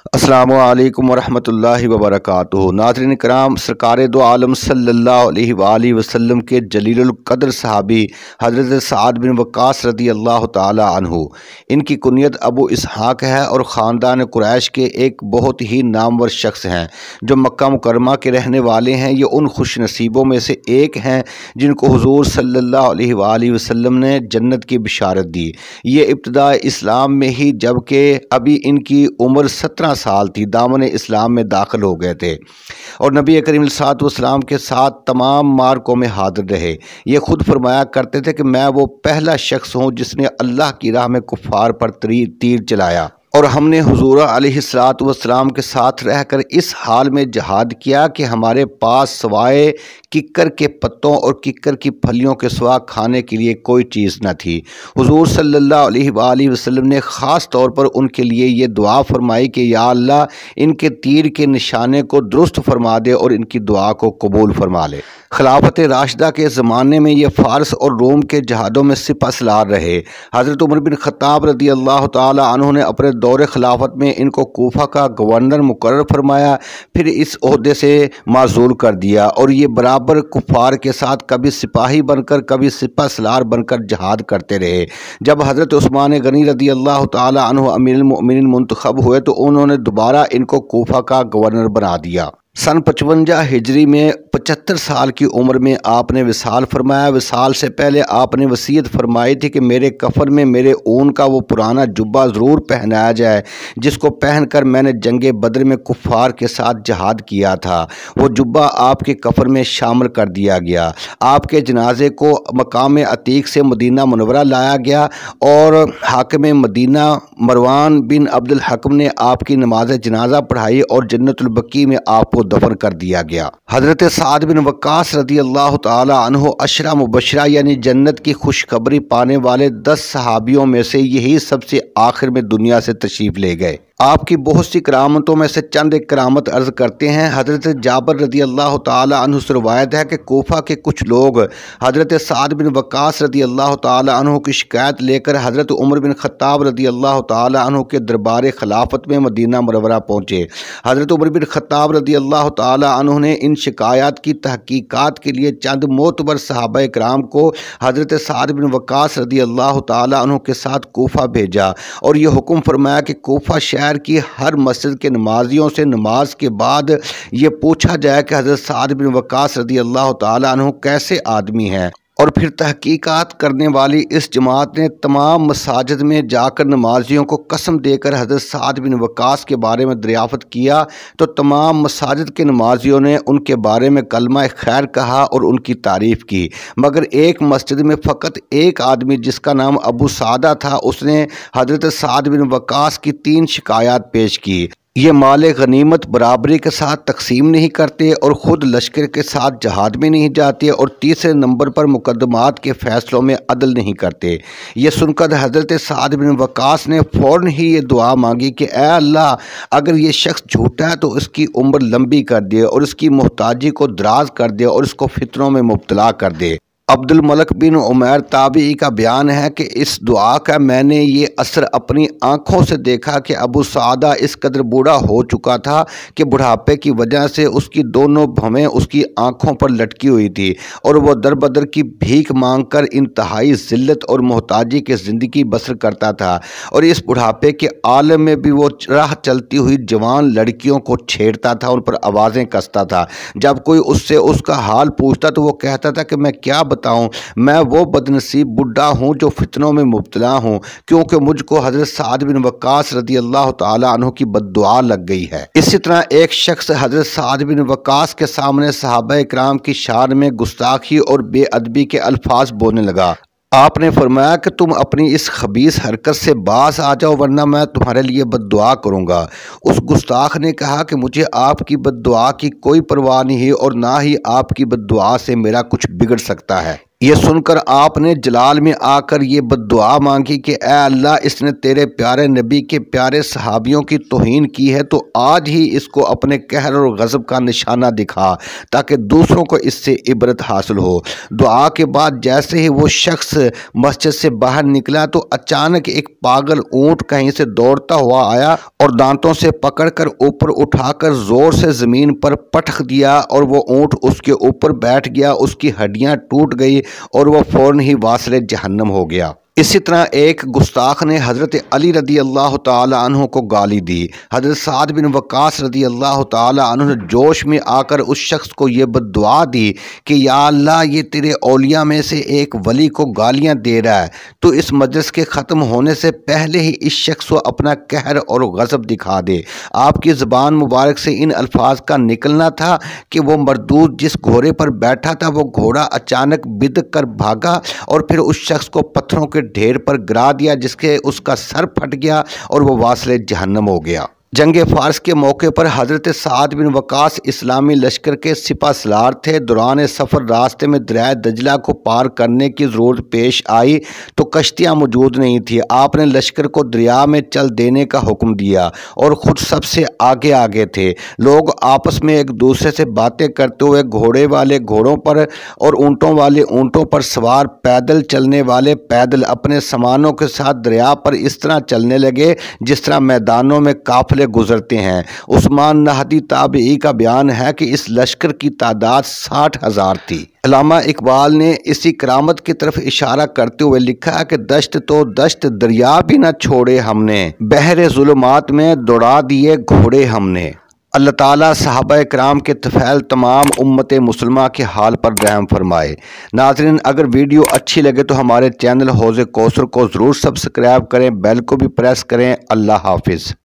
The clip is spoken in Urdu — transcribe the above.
السلام علیکم ورحمۃ اللہ وبرکاتہ۔ ناظرین کرام، سرکار دو عالم صلی اللہ علیہ وآلہ وسلم کے جلیل القدر صحابی حضرت سعد بن وقاص رضی اللہ تعالی عنہ، ان کی کنیت ابو اسحاق ہے اور خاندان قریش کے ایک بہت ہی نامور شخص ہیں جو مکہ مکرمہ کے رہنے والے ہیں۔ یہ ان خوش نصیبوں میں سے ایک ہیں جن کو حضور صلی اللہ علیہ وآلہ وسلم نے جنت کی بشارت دی۔ یہ ابتداء اسلام میں ہی، جبکہ ابھی ان کی عمر 17 سال تھی، دامن اسلام میں داخل ہو گئے تھے اور نبی کریم صلی اللہ علیہ وسلم کے ساتھ تمام معرکوں میں حاضر رہے۔ یہ خود فرمایا کرتے تھے کہ میں وہ پہلا شخص ہوں جس نے اللہ کی راہ میں کفار پر تیر چلایا، اور ہم نے حضور علیہ السلام کے ساتھ رہ کر اس حال میں جہاد کیا کہ ہمارے پاس سوائے ککر کے پتوں اور ککر کی پھلیوں کے سوا کھانے کے لیے کوئی چیز نہ تھی۔ حضور صلی اللہ علیہ وآلہ وسلم نے خاص طور پر ان کے لیے یہ دعا فرمائی کہ یا اللہ ان کے تیر کے نشانے کو درست فرما دے اور ان کی دعا کو قبول فرما لے۔ خلافت راشدہ کے زمانے میں یہ فارس اور روم کے جہادوں میں سپہ سالار رہے۔ حضرت عمر بن خطاب رضی اللہ تعالی عنہ نے اپنے دور خلافت میں ان کو کوفہ کا گورنر مقرر فرمایا، پھر اس عہدے سے معزول کر دیا، اور یہ برابر کفار کے ساتھ کبھی سپاہی بن کر کبھی سپہ سالار بن کر جہاد کرتے رہے۔ جب حضرت عثمان غنی رضی اللہ تعالی عنہ امیر المؤمنین منتخب ہوئے تو انہوں نے دوبارہ ان کو کوفہ کا گورنر بنا دیا۔ سن 55 ہجری میں 75 سال کی عمر میں آپ نے وصال فرمایا۔ وصال سے پہلے آپ نے وصیت فرمائی تھی کہ میرے کفن میں میرے اون کا وہ پرانا جبہ ضرور پہنایا جائے جس کو پہن کر میں نے جنگ بدر میں کفار کے ساتھ جہاد کیا تھا۔ وہ جبہ آپ کے کفن میں شامل کر دیا گیا۔ آپ کے جنازے کو مقام عتیق سے مدینہ منورہ لایا گیا اور حاکم مدینہ مروان بن عبد الحکم نے آپ کی نماز جنازہ پڑھائی اور جنت البقیع میں آپ کو دفن کر دیا گیا۔ حضرت سعد بن وقاص رضی اللہ تعالی عنہ عشرہ مبشرہ یعنی جنت کی خوشخبری پانے والے 10 صحابیوں میں سے یہی سب سے آخر میں دنیا سے تشریف لے گئے۔ آپ کی بہت سی کرامتوں میں سے چند ایک کرامت عرض کرتے ہیں۔ حضرت جابر رضی اللہ تعالی عنہ سے روایت ہے کہ کوفہ کے کچھ لوگ حضرت سعد بن وقاص رضی اللہ تعالی عنہ کی شکایت لے کر حضرت عمر بن خطاب رضی اللہ تعالی عنہ کے دربار خلافت میں مدینہ منورہ پہنچے۔ حضرت عمر بن خطاب رضی اللہ تعالی عنہ نے ان شکایات کی تحقیقات کے لیے چند معتبر صحابہ کرام کو حضرت سعد بن وقاص رضی اللہ تعالی عنہ کے ساتھ کوفہ بھیجا اور یہ حکم فرمایا کہ کوفہ شہر کی ہر مسجد کے نمازیوں سے نماز کے بعد یہ پوچھا جائے کہ حضرت سعد بن وقاص رضی اللہ تعالی عنہ کیسے آدمی ہیں، اور پھر تحقیقات کرنے والی اس جماعت نے تمام مساجد میں جا کر نمازیوں کو قسم دے کر حضرت سعد بن وقاص کے بارے میں دریافت کیا تو تمام مساجد کے نمازیوں نے ان کے بارے میں کلمہ خیر کہا اور ان کی تعریف کی، مگر ایک مسجد میں فقط ایک آدمی جس کا نام ابو سعدہ تھا، اس نے حضرت سعد بن وقاص کی 3 شکایات پیش کی۔ یہ مال غنیمت برابری کے ساتھ تقسیم نہیں کرتے اور خود لشکر کے ساتھ جہاد میں نہیں جاتے، اور تیسرے نمبر پر مقدمات کے فیصلوں میں عدل نہیں کرتے۔ یہ سن کر حضرت سعد بن وقاص نے فوراً ہی یہ دعا مانگی کہ اے اللہ، اگر یہ شخص جھوٹا ہے تو اس کی عمر لمبی کر دے اور اس کی محتاجی کو دراز کر دے اور اس کو فتنوں میں مبتلا کر دے۔ عبد الملک بن عمیر تابعی کا بیان ہے کہ اس دعا کا میں نے یہ اثر اپنی آنکھوں سے دیکھا کہ ابو سعدہ اس قدر بوڑھا ہو چکا تھا کہ بڑھاپے کی وجہ سے اس کی دونوں بھویں اس کی آنکھوں پر لٹکی ہوئی تھی اور وہ در بدر کی بھیک مانگ کر انتہائی ذلت اور محتاجی کی زندگی بسر کرتا تھا، اور اس بڑھاپے کے عالم میں بھی وہ راہ چلتی ہوئی جوان لڑکیوں کو چھیڑتا تھا، ان پر آوازیں کستا تھا۔ جب کوئی اس سے اس کا حال پوچھتا تو وہ کہتا تھا کہ میں کیا بتاؤں، میں وہ بدنصیب بڈھا ہوں جو فتنوں میں مبتلا ہوں، کیونکہ مجھ کو حضرت سعد بن وقاص رضی اللہ تعالی عنہ کی بد دعا لگ گئی ہے۔ اسی طرح ایک شخص حضرت سعد بن وقاص کے سامنے صحابہ کرام کی شان میں گستاخی اور بے ادبی کے الفاظ بولنے لگا۔ آپ نے فرمایا کہ تم اپنی اس خبیث حرکت سے باز آ جاؤ ورنہ میں تمہارے لیے بد دعا کروں گا۔ اس گستاخ نے کہا کہ مجھے آپ کی بد دعا کی کوئی پرواہ نہیں اور نہ ہی آپ کی بد دعا سے میرا کچھ بگڑ سکتا ہے۔ یہ سن کر آپ نے جلال میں آ کر یہ بددعا مانگی کہ اے اللہ، اس نے تیرے پیارے نبی کے پیارے صحابیوں کی توہین کی ہے، تو آج ہی اس کو اپنے قہر اور غضب کا نشانہ دکھا تاکہ دوسروں کو اس سے عبرت حاصل ہو۔ دعا کے بعد جیسے ہی وہ شخص مسجد سے باہر نکلا تو اچانک ایک پاگل اونٹ کہیں سے دوڑتا ہوا آیا اور دانتوں سے پکڑ کر اوپر اٹھا کر زور سے زمین پر پٹخ دیا، اور وہ اونٹ اس کے اوپر بیٹھ گیا، اس کی ہڈیاں ٹوٹ گئی اور وہ فوراً ہی واصل جہنم ہو گیا۔ اسی طرح ایک گستاخ نے حضرت علی رضی اللہ تعالی عنہ کو گالی دی۔ حضرت سعد بن وقاص رضی اللہ تعالی عنہ نے جوش میں آ کر اس شخص کو یہ بددعا دی کہ یا اللہ، یہ تیرے اولیاء میں سے ایک ولی کو گالیاں دے رہا ہے، تو اس مجلس کے ختم ہونے سے پہلے ہی اس شخص کو اپنا قہر اور غضب دکھا دے۔ آپ کی زبان مبارک سے ان الفاظ کا نکلنا تھا کہ وہ مردود جس گھوڑے پر بیٹھا تھا وہ گھوڑا اچانک بدک کر بھاگا اور پھر اس شخص کو پتھروں کے ڈھیر پر گرا دیا، جس کے اس کا سر پھٹ گیا اور وہ واصل جہنم ہو گیا۔ جنگ فارس کے موقع پر حضرت سعد بن وقاص اسلامی لشکر کے سپہ سالار تھے۔ دوران سفر راستے میں دریائے دجلہ کو پار کرنے کی ضرورت پیش آئی تو کشتیاں موجود نہیں تھیں۔ آپ نے لشکر کو دریا میں چل دینے کا حکم دیا اور خود سب سے آگے آگے تھے۔ لوگ آپس میں ایک دوسرے سے باتیں کرتے ہوئے گھوڑے والے گھوڑوں پر اور اونٹوں والے اونٹوں پر سوار، پیدل چلنے والے پیدل، اپنے سامانوں کے ساتھ دریا پر اس طرح چلنے لگے جس طرح میدانوں میں قافلے گزرتے ہیں۔ عثمان نہدی تابعی کا بیان ہے کہ اس لشکر کی تعداد 60,000 تھی۔ علامہ اقبال نے اسی کرامت کی طرف اشارہ کرتے ہوئے لکھا کہ دشت تو دشت، دریا بھی نہ چھوڑے ہم نے، بحر ظلمات میں دوڑا دیے گھوڑے ہم نے۔ اللہ تعالیٰ صحابہ کرام کے طفیل تمام امت مسلمہ کے حال پر رحم فرمائے۔ ناظرین، اگر ویڈیو اچھی لگے تو ہمارے چینل حوض کوثر کو ضرور سبسکرائب کریں، بیل کو بھی پریس کریں۔ اللہ حافظ۔